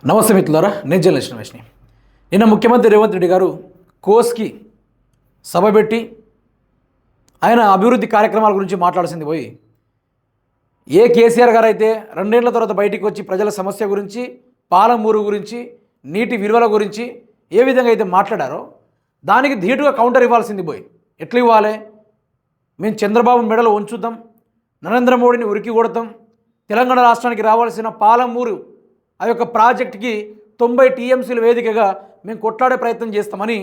నమస్తే మిత్రులారా, నేను జర్నలిస్ట్ రమేష్ని. నిన్న ముఖ్యమంత్రి రేవంత్ రెడ్డి గారు కోస్కి సభ పెట్టి ఆయన అభివృద్ధి కార్యక్రమాల గురించి మాట్లాడాల్సింది పోయి కేసీఆర్ గారు అయితే 2 ఏళ్ల తర్వాత బయటికి వచ్చి ప్రజల సమస్య గురించి, పాలమూరు గురించి, నీటి విలువల గురించి ఏ విధంగా అయితే మాట్లాడారో దానికి ధీటుగా కౌంటర్ ఇవ్వాల్సింది పోయి ఎట్లా ఇవ్వాలి? మేము చంద్రబాబు మెడలో ఉంచుతాం, నరేంద్ర మోడీని ఉరికి కొడతాం, తెలంగాణ రాష్ట్రానికి రావాల్సిన పాలమూరు ఆ యొక్క ప్రాజెక్టుకి 90 టీఎంసీల వేదికగా మేము కొట్లాడే ప్రయత్నం చేస్తామని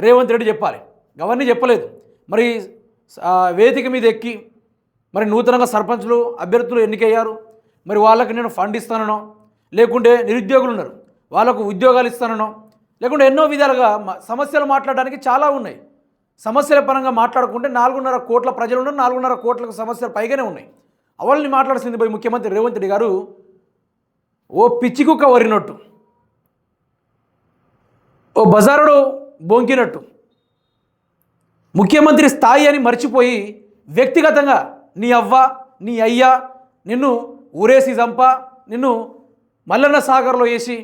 రేవంత్ రెడ్డి చెప్పాలి. అవన్నీ చెప్పలేదు. మరి వేదిక మీద ఎక్కి మరి నూతనంగా సర్పంచ్లు అభ్యర్థులు ఎన్నికయ్యారు, మరి వాళ్ళకి నేను ఫండ్ ఇస్తానో, లేకుంటే నిరుద్యోగులు ఉన్నారు వాళ్ళకు ఉద్యోగాలు ఇస్తానో, లేకుంటే ఎన్నో విధాలుగా సమస్యలు మాట్లాడడానికి చాలా ఉన్నాయి. సమస్యల పరంగా మాట్లాడుకుంటే 4.5 కోట్ల ప్రజలు ఉన్నారు, 4.5 కోట్లకు సమస్యలు పైగానే ఉన్నాయి. అవన్నీ మాట్లాడాల్సింది పోయి ముఖ్యమంత్రి రేవంత్ రెడ్డి గారు ఓ పిచ్చికుక్క వరినట్టు, ఓ బజారుడు బొంకినట్టు ముఖ్యమంత్రి స్థాయి అని మర్చిపోయి వ్యక్తిగతంగా నీ అవ్వ, నీ అయ్య, నిన్ను ఊరేసి చంప, నిన్ను మల్లన్న సాగర్లో వేసి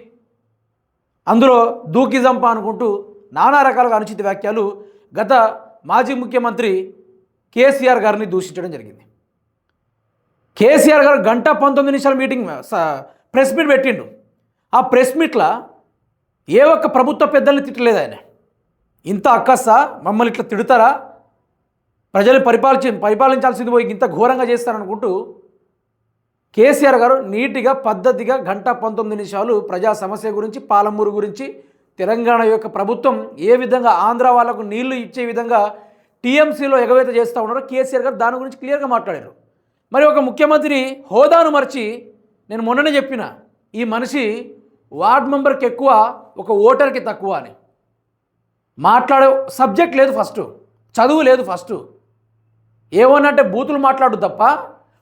అందులో దూకి చంప అనుకుంటూ నానా రకాలుగా అనుచిత వ్యాఖ్యలు గత మాజీ ముఖ్యమంత్రి కేసీఆర్ గారిని దూషించడం జరిగింది. కేసీఆర్ గారు 1:19 మీటింగ్ ప్రెస్ మీట్ పెట్టిండు. ఆ ప్రెస్ మీట్లో ఏ ఒక్క ప్రభుత్వ పెద్దల్ని తిట్టలేదు ఆయన. ఇంత అక్కసా మమ్మల్ని ఇట్లా తిడతారా, ప్రజలు పరిపాలించాల్సింది పోయి ఇంత ఘోరంగా చేస్తారనుకుంటూ కేసీఆర్ గారు నీట్గా పద్ధతిగా 1:19 ప్రజా సమస్య గురించి, పాలమూరు గురించి, తెలంగాణ యొక్క ప్రభుత్వం ఏ విధంగా ఆంధ్ర వాళ్ళకు నీళ్లు ఇచ్చే విధంగా టీఎంసీలో ఎగవేత చేస్తూ ఉన్నారో కేసీఆర్ గారు దాని గురించి క్లియర్గా మాట్లాడారు. మరి ఒక ముఖ్యమంత్రి హోదాను మర్చి, నేను మొన్ననే చెప్పిన ఈ మనిషి వార్డ్ మెంబర్కి ఎక్కువ, ఒక ఓటర్కి తక్కువ అని మాట్లాడే సబ్జెక్ట్ లేదు, ఫస్ట్ చదువు లేదు, ఫస్ట్ ఏమన్నంటే బూతులు మాట్లాడు తప్ప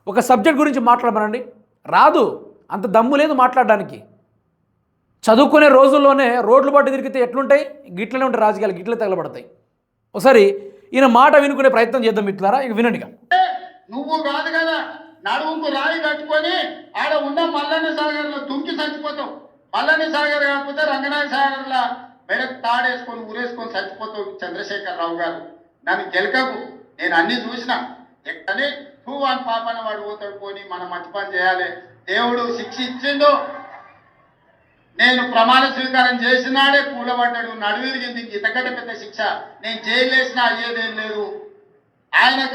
ఒక సబ్జెక్ట్ గురించి మాట్లాడమనండి రాదు, అంత దమ్ము లేదు మాట్లాడడానికి. చదువుకునే రోజుల్లోనే రోడ్లు పట్టి తిరిగితే ఎట్లుంటాయి, గిట్లనే ఉంటాయి రాజకీయాలు, గిట్లే తగలబడతాయి. ఒకసారి ఈయన మాట వినుకునే ప్రయత్నం చేద్దాం మిత్రులారా, ఇక వినండిగా. నువ్వు కాదు కదా నడుముకు రాయి కట్టుకొని ఆడ ఉన్న మల్లన్న సాగర్లో దుంకి చచ్చిపోతావు. మల్లన్న సాగర్ కాకపోతే రంగనాయ సాగర్లో మెడకు తాడేసుకొని ఊరేసుకొని చచ్చిపోతావు. చంద్రశేఖర్ రావు గారు నన్ను గెలకకు, నేను అన్ని చూసిన. ఎక్కడనే నువ్వు అని పాపన వాడు పోతాడు, పోని మనం మంచి పని చేయాలి. దేవుడు శిక్ష ఇచ్చిండు. నేను ప్రమాణ స్వీకారం చేసినాడే కూలబడ్డాడు, నడువిరిగింది. ఇంతకంటే పెద్ద శిక్ష నేను జైలు వేసినా అయ్యేదేం లేదు.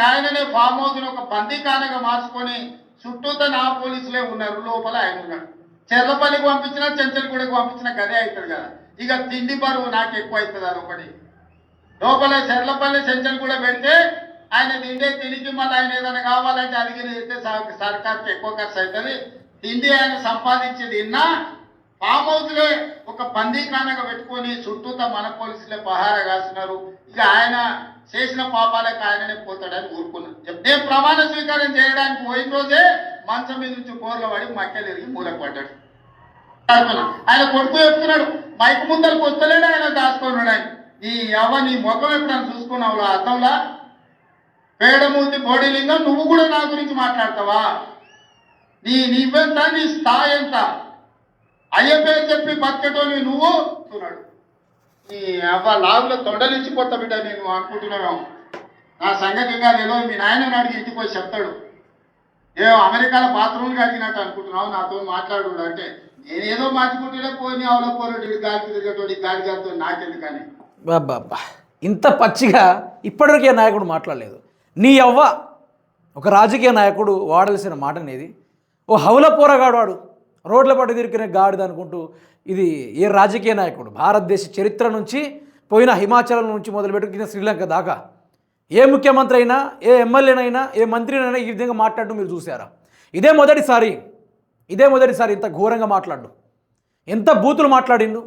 ఆయననే ఫామ్ హౌస్ని ఒక బందీఖానగా మార్చుకొని చుట్టూతో నా పోలీసులే ఉన్నారు, లోపల ఆయన ఉన్నాడు. చెర్లపల్లికి పంపించినా, చెంచల్గూడకు పంపించినా గదే అవుతుంది కదా. ఇక తిండి బరువు నాకు ఎక్కువ అవుతుంది. అదొకటి లోపల చెర్లపల్లి చెంచల్గూడ పెడితే ఆయన తిండే తిండికి మళ్ళీ ఆయన ఏదైనా కావాలంటే అడిగిన అయితే సర్కార్కి ఎక్కువ ఖర్చు అవుతుంది. తిండి ఆయన సంపాదించేది విన్నా ఫామ్ హౌస్లే ఒక బందీఖానగా పెట్టుకొని చుట్టూతో మన పోలీసులే పహారా కాస్తున్నారు. ఇక ఆయన చేసిన పాపాలకు ఆయననే పోతాడని ఊరుకున్నాను. నేను ప్రమాణ స్వీకారం చేయడానికి పోయిన రోజే మంచం మీద నుంచి బోర్ల పడి మక్కలు ఎరిగి మూలకు పడ్డాడు. ఆయన కొడుకు చెప్తున్నాడు, మైకు ముందరకు వస్తలేడు, ఆయన దాచుకున్నాడు. ఆయన నీ అవ్వ నీ ముఖం ఎప్పుడైనా చూసుకున్నావు అర్థంలా పేడమూర్తి బోడిలింగం, నువ్వు కూడా నా గురించి మాట్లాడతావా? నీవెంత, నీ స్థాయి ఎంత? అయ్య పేరు చెప్పి బతకటోని నువ్వు చూన్నాడు. నీ అవ్వ లాగులో తొండలిచ్చిపోతా బిడ్డ నేను అనుకుంటున్నాను. నా సంగతి కాదు, ఏదో మీ నాయనని అడిగి ఇంటికి వచ్చి చెప్తాడు. ఏమో అమెరికాలో బాత్రూమ్కి అడిగినట్టు అనుకుంటున్నావు, నాతో మాట్లాడు అంటే నేనేదో మార్చుకుంటే పోయి అవలో పోరాడు, గాలికి తిరిగేటోడు గాలి గాలితో నాకెందుకని. బాబా, ఇంత పచ్చిగా ఇప్పటివరకే నాయకుడు మాట్లాడలేదు. నీ అవ్వ ఒక రాజకీయ నాయకుడు వాడాల్సిన మాట అనేది. ఓ హౌల పోరగాడు వాడు, రోడ్ల పట్టి తిరిగిన గాడిద అనుకుంటూ. ఇది ఏ రాజకీయ నాయకుడు భారతదేశ చరిత్ర నుంచి పోయిన హిమాచలం నుంచి మొదలుపెట్టుకున్న శ్రీలంక దాకా ఏ ముఖ్యమంత్రి అయినా, ఏ ఎమ్మెల్యేనైనా, ఏ మంత్రినైనా ఈ విధంగా మాట్లాడడం మీరు చూసారా? ఇదే మొదటిసారి ఇంత ఘోరంగా మాట్లాడు. ఎంత బూతులు మాట్లాడిండు.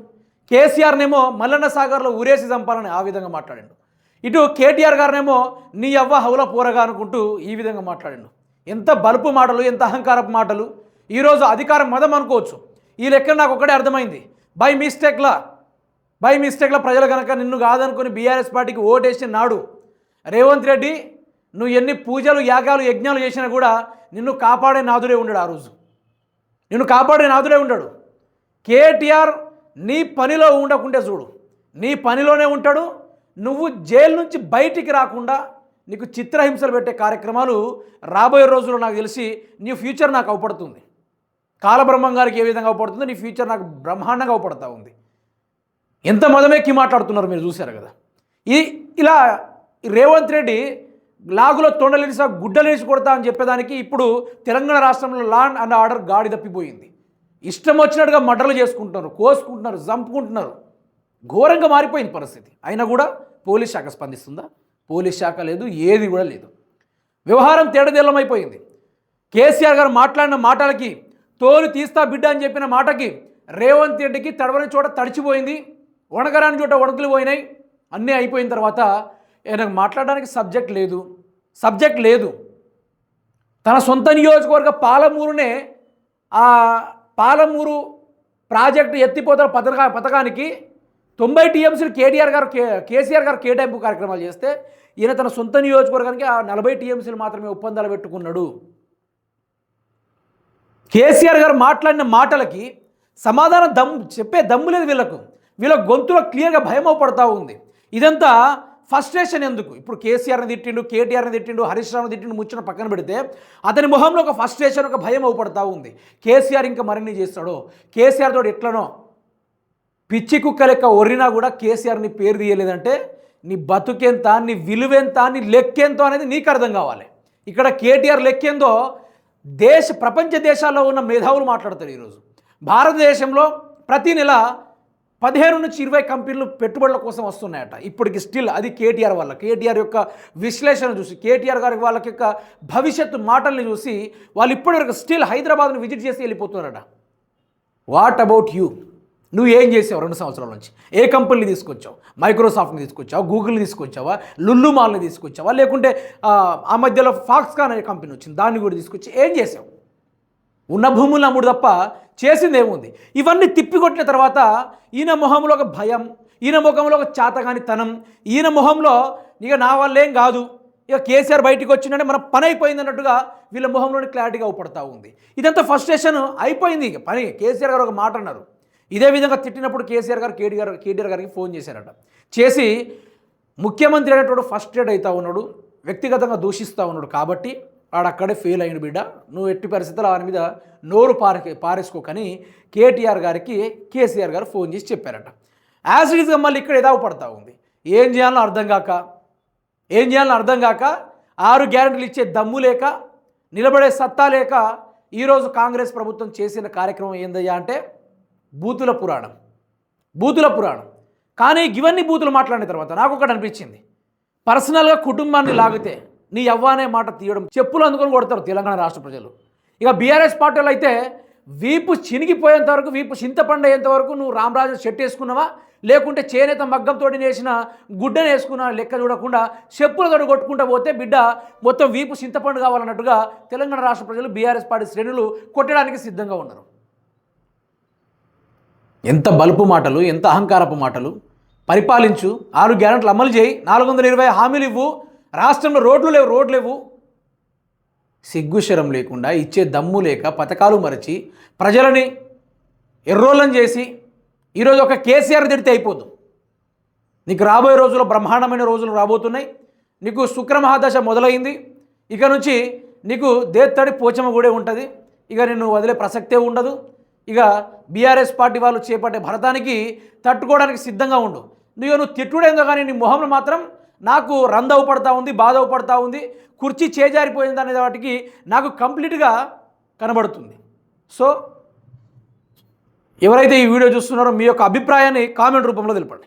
కేసీఆర్నేమో మల్లన్న సాగర్లో ఊరేసి చంపాలని ఆ విధంగా మాట్లాడిండు. ఇటు కేటీఆర్ గారినేమో నీ అవ్వ హౌల పోరగా అనుకుంటూ ఈ విధంగా మాట్లాడిండు. ఎంత బలుపు మాటలు, ఎంత అహంకారపు మాటలు. ఈరోజు అధికారం మదం అనుకోవచ్చు. ఈ లెక్క నాకు ఒకటే అర్థమైంది. బై మిస్టేక్లా ప్రజలు కనుక నిన్ను కాదనుకుని బీఆర్ఎస్ పార్టీకి ఓటేసిన నాడు రేవంత్ రెడ్డి నువ్వు ఎన్ని పూజలు, యాగాలు, యజ్ఞాలు చేసినా కూడా నిన్ను కాపాడే నాదుడే ఉన్నాడు. ఆ రోజు నిన్ను కాపాడే నాదుడే ఉన్నాడు. కేటీఆర్ నీ పనిలో ఉండకుంటే చూడు, నీ పనిలోనే ఉంటాడు. నువ్వు జైలు నుంచి బయటికి రాకుండా నీకు చిత్రహింసలు పెట్టే కార్యక్రమాలు రాబోయే రోజుల్లో నాకు తెలిసి నీ ఫ్యూచర్ నాకు అవపడుతుంది. కాలబ్రహ్మం గారికి ఏ విధంగా అవపడుతుందో నీ ఫ్యూచర్ నాకు బ్రహ్మాండంగా అవపడతా ఉంది. ఎంత మదమెక్కి మాట్లాడుతున్నారు మీరు చూశారు కదా. ఇలా రేవంత్ రెడ్డి లాగులో తొండలేసి గుడ్డలేసి కొడతా అని చెప్పేదానికి ఇప్పుడు తెలంగాణ రాష్ట్రంలో లా అండ్ ఆర్డర్ గాడి తప్పిపోయింది. ఇష్టం వచ్చినట్టుగా మర్డర్లు చేసుకుంటున్నారు, కోసుకుంటున్నారు, చంపుకుంటున్నారు. ఘోరంగా మారిపోయింది పరిస్థితి. అయినా కూడా పోలీస్ శాఖ స్పందిస్తుందా? పోలీస్ శాఖ లేదు, ఏది కూడా లేదు. వ్యవహారం తేడదెల్లమైపోయింది. కేసీఆర్ గారు మాట్లాడిన మాటలకి, తోలు తీస్తా బిడ్డ అని చెప్పిన మాటకి రేవంత్ రెడ్డికి తడవని చోట తడిచిపోయింది, వణకరాని చోట వణుకులు పోయినాయి. అన్నీ అయిపోయిన తర్వాత ఆయనకు మాట్లాడడానికి సబ్జెక్ట్ లేదు. తన సొంత నియోజకవర్గ పాలమూరునే ఆ పాలమూరు ప్రాజెక్టు ఎత్తిపోతల పథకానికి 90 టీఎంసీలు కేసీఆర్ గారు కేటాయింపు కార్యక్రమాలు చేస్తే ఈయన తన సొంత నియోజకవర్గానికి ఆ 40 టీఎంసీలు మాత్రమే ఒప్పందాలు పెట్టుకున్నాడు. కేసీఆర్ గారు మాట్లాడిన మాటలకి సమాధానం చెప్పే దమ్ము లేదు వీళ్ళ గొంతులో క్లియర్గా భయం పడుతూ ఉంది. ఇదంతా ఫస్ట్రేషన్ ఎందుకు? ఇప్పుడు కేసీఆర్ని తిట్టిండు, కేటీఆర్ని తిట్టిండు, హరీష్ రావుని తిట్టిండు, ముచ్చిన పక్కన పెడితే అతని మొహంలో ఒక ఫస్ట్రేషన్, ఒక భయం పడుతూ ఉంది. కేసీఆర్ ఇంకా మరిన్ని చేస్తాడో, కేసీఆర్ తోడు ఎట్లనో పిచ్చి కుక్క లెక్క ఒర్రినా కూడా కేసీఆర్ని పేరు తీయలేదంటే నీ బతుకెంత, నీ విలువెంత, నీ లెక్కెంతో అనేది నీకు అర్థం కావాలి. ఇక్కడ కేటీఆర్ లెక్కేందో ప్రపంచ దేశాల్లో ఉన్న మేధావులు మాట్లాడతారు. ఈరోజు భారతదేశంలో ప్రతి నెల 15 నుంచి 20 కంపెనీలు పెట్టుబడుల కోసం వస్తున్నాయట. ఇప్పటికి స్టిల్ అది కేటీఆర్ వల్ల, కేటీఆర్ యొక్క విశ్లేషణ చూసి, కేటీఆర్ గారి వాళ్ళకి యొక్క భవిష్యత్తు మాటల్ని చూసి వాళ్ళు ఇప్పటివరకు స్టిల్ హైదరాబాద్ను విజిట్ చేసి వెళ్ళిపోతున్నారట. What about you? నువ్వు ఏం చేసావు 2 సంవత్సరాల నుంచి? ఏ కంపెనీని తీసుకొచ్చావు? మైక్రోసాఫ్ట్ని తీసుకొచ్చావా? గూగుల్ని తీసుకొచ్చావా? లుల్లు మాల్ని తీసుకొచ్చావా? లేకుంటే ఆ మధ్యలో ఫాక్స్కాన్ అనే కంపెనీ వచ్చింది, దాన్ని కూడా తీసుకొచ్చి ఏం చేసావు? ఉన్న భూములు అమ్ముడు తప్ప చేసింది ఏముంది? ఇవన్నీ తిప్పికొట్టిన తర్వాత ఈయన మొహంలో ఒక భయం, ఈయన ముఖంలో ఒక చాతగానితనం, ఈయన మొహంలో ఇక నా వల్లేం కాదు, ఇక కేసీఆర్ బయటికి వచ్చిందంటే మన పని అయిపోయింది అన్నట్టుగా వీళ్ళ మొహంలోని క్లారిటీగా అవపడతా ఉంది. ఇదంతా ఫస్ట్రేషన్ అయిపోయింది. ఇక పని కేసీఆర్ గారు ఒక మాట అన్నారు. ఇదే విధంగా తిట్టినప్పుడు కేసీఆర్ గారు కేటీఆర్ గారికి ఫోన్ చేశారట. చేసి ముఖ్యమంత్రి అనేటువంటి ఫస్ట్రేట్ అవుతా ఉన్నాడు, వ్యక్తిగతంగా దూషిస్తూ ఉన్నాడు కాబట్టి వాడక్కడే ఫెయిల్ అయిన బిడ్డ, నువ్వు ఎట్టి పరిస్థితుల్లో ఆయన మీద నోరు పారేసుకోకని కేసీఆర్ గారు ఫోన్ చేసి చెప్పారట. యాజ్ ఇట్ ఈస్గా మళ్ళీ ఇక్కడ ఎదావ పడతా ఉంది. ఏం చేయాలో అర్థం కాక 6 గ్యారెంటీలు ఇచ్చే దమ్ము లేక, నిలబడే సత్తా లేక ఈరోజు కాంగ్రెస్ ప్రభుత్వం చేసిన కార్యక్రమం ఏందయ్యా అంటే బూతుల పురాణం. కానీ ఇవన్నీ బూతులు మాట్లాడిన తర్వాత నాకు ఒకటి అనిపించింది, పర్సనల్గా కుటుంబాన్ని లాగితే నీ అవ్వానే మాట తీయడం, చెప్పులు అందుకొని కొడతారు తెలంగాణ రాష్ట్ర ప్రజలు. ఇక బీఆర్ఎస్ పార్టీలు అయితే వీపు చినిగిపోయేంత వరకు, వీపు చింతపండు అయ్యేంత వరకు నువ్వు రామరాజు షర్ట్ వేసుకున్నావా, లేకుంటే చేనేత మగ్గంతో వేసిన గుడ్డను వేసుకున్నా లెక్క చూడకుండా చెప్పులతో కొట్టుకుంటూ పోతే బిడ్డ మొత్తం వీపు చింతపండు కావాలన్నట్టుగా తెలంగాణ రాష్ట్ర ప్రజలు బీఆర్ఎస్ పార్టీ శ్రేణులు కొట్టడానికి సిద్ధంగా ఉన్నారు. ఎంత బలుపు మాటలు, ఎంత అహంకారపు మాటలు. పరిపాలించు, 6 గ్యారెంటీలు అమలు చేయి, 420 హామీలు ఇవ్వు, రాష్ట్రంలో రోడ్లు లేవు. సిగ్గుశరం లేకుండా, ఇచ్చే దమ్ము లేక, పథకాలు మరచి ప్రజలని ఎర్రోళ్ళని చేసి ఈరోజు ఒక కేసీఆర్ తిడితే అయిపోదు. నీకు రాబోయే రోజుల్లో బ్రహ్మాండమైన రోజులు రాబోతున్నాయి. నీకు శుక్రమహాదశ మొదలైంది. ఇక నుంచి నీకు దేత్తడి పోచమ్మ కూడా ఉంటుంది. ఇక నిన్ను వదిలే ప్రసక్తే ఉండదు. ఇక బీఆర్ఎస్ పార్టీ వాళ్ళు చేపట్టే భరతానికి తట్టుకోవడానికి సిద్ధంగా ఉండు. నువ్వు తిట్టుడేందో కానీ నీ మొహంలో మాత్రం నాకు రందవు పడతా ఉంది, బాధవు పడతా ఉంది, కుర్చీ చేజారిపోయింది అనే వాటికి నాకు కంప్లీట్గా కనబడుతుంది. సో ఎవరైతే ఈ వీడియో చూస్తున్నారో మీ యొక్క అభిప్రాయాన్ని కామెంట్ రూపంలో తెలపండి.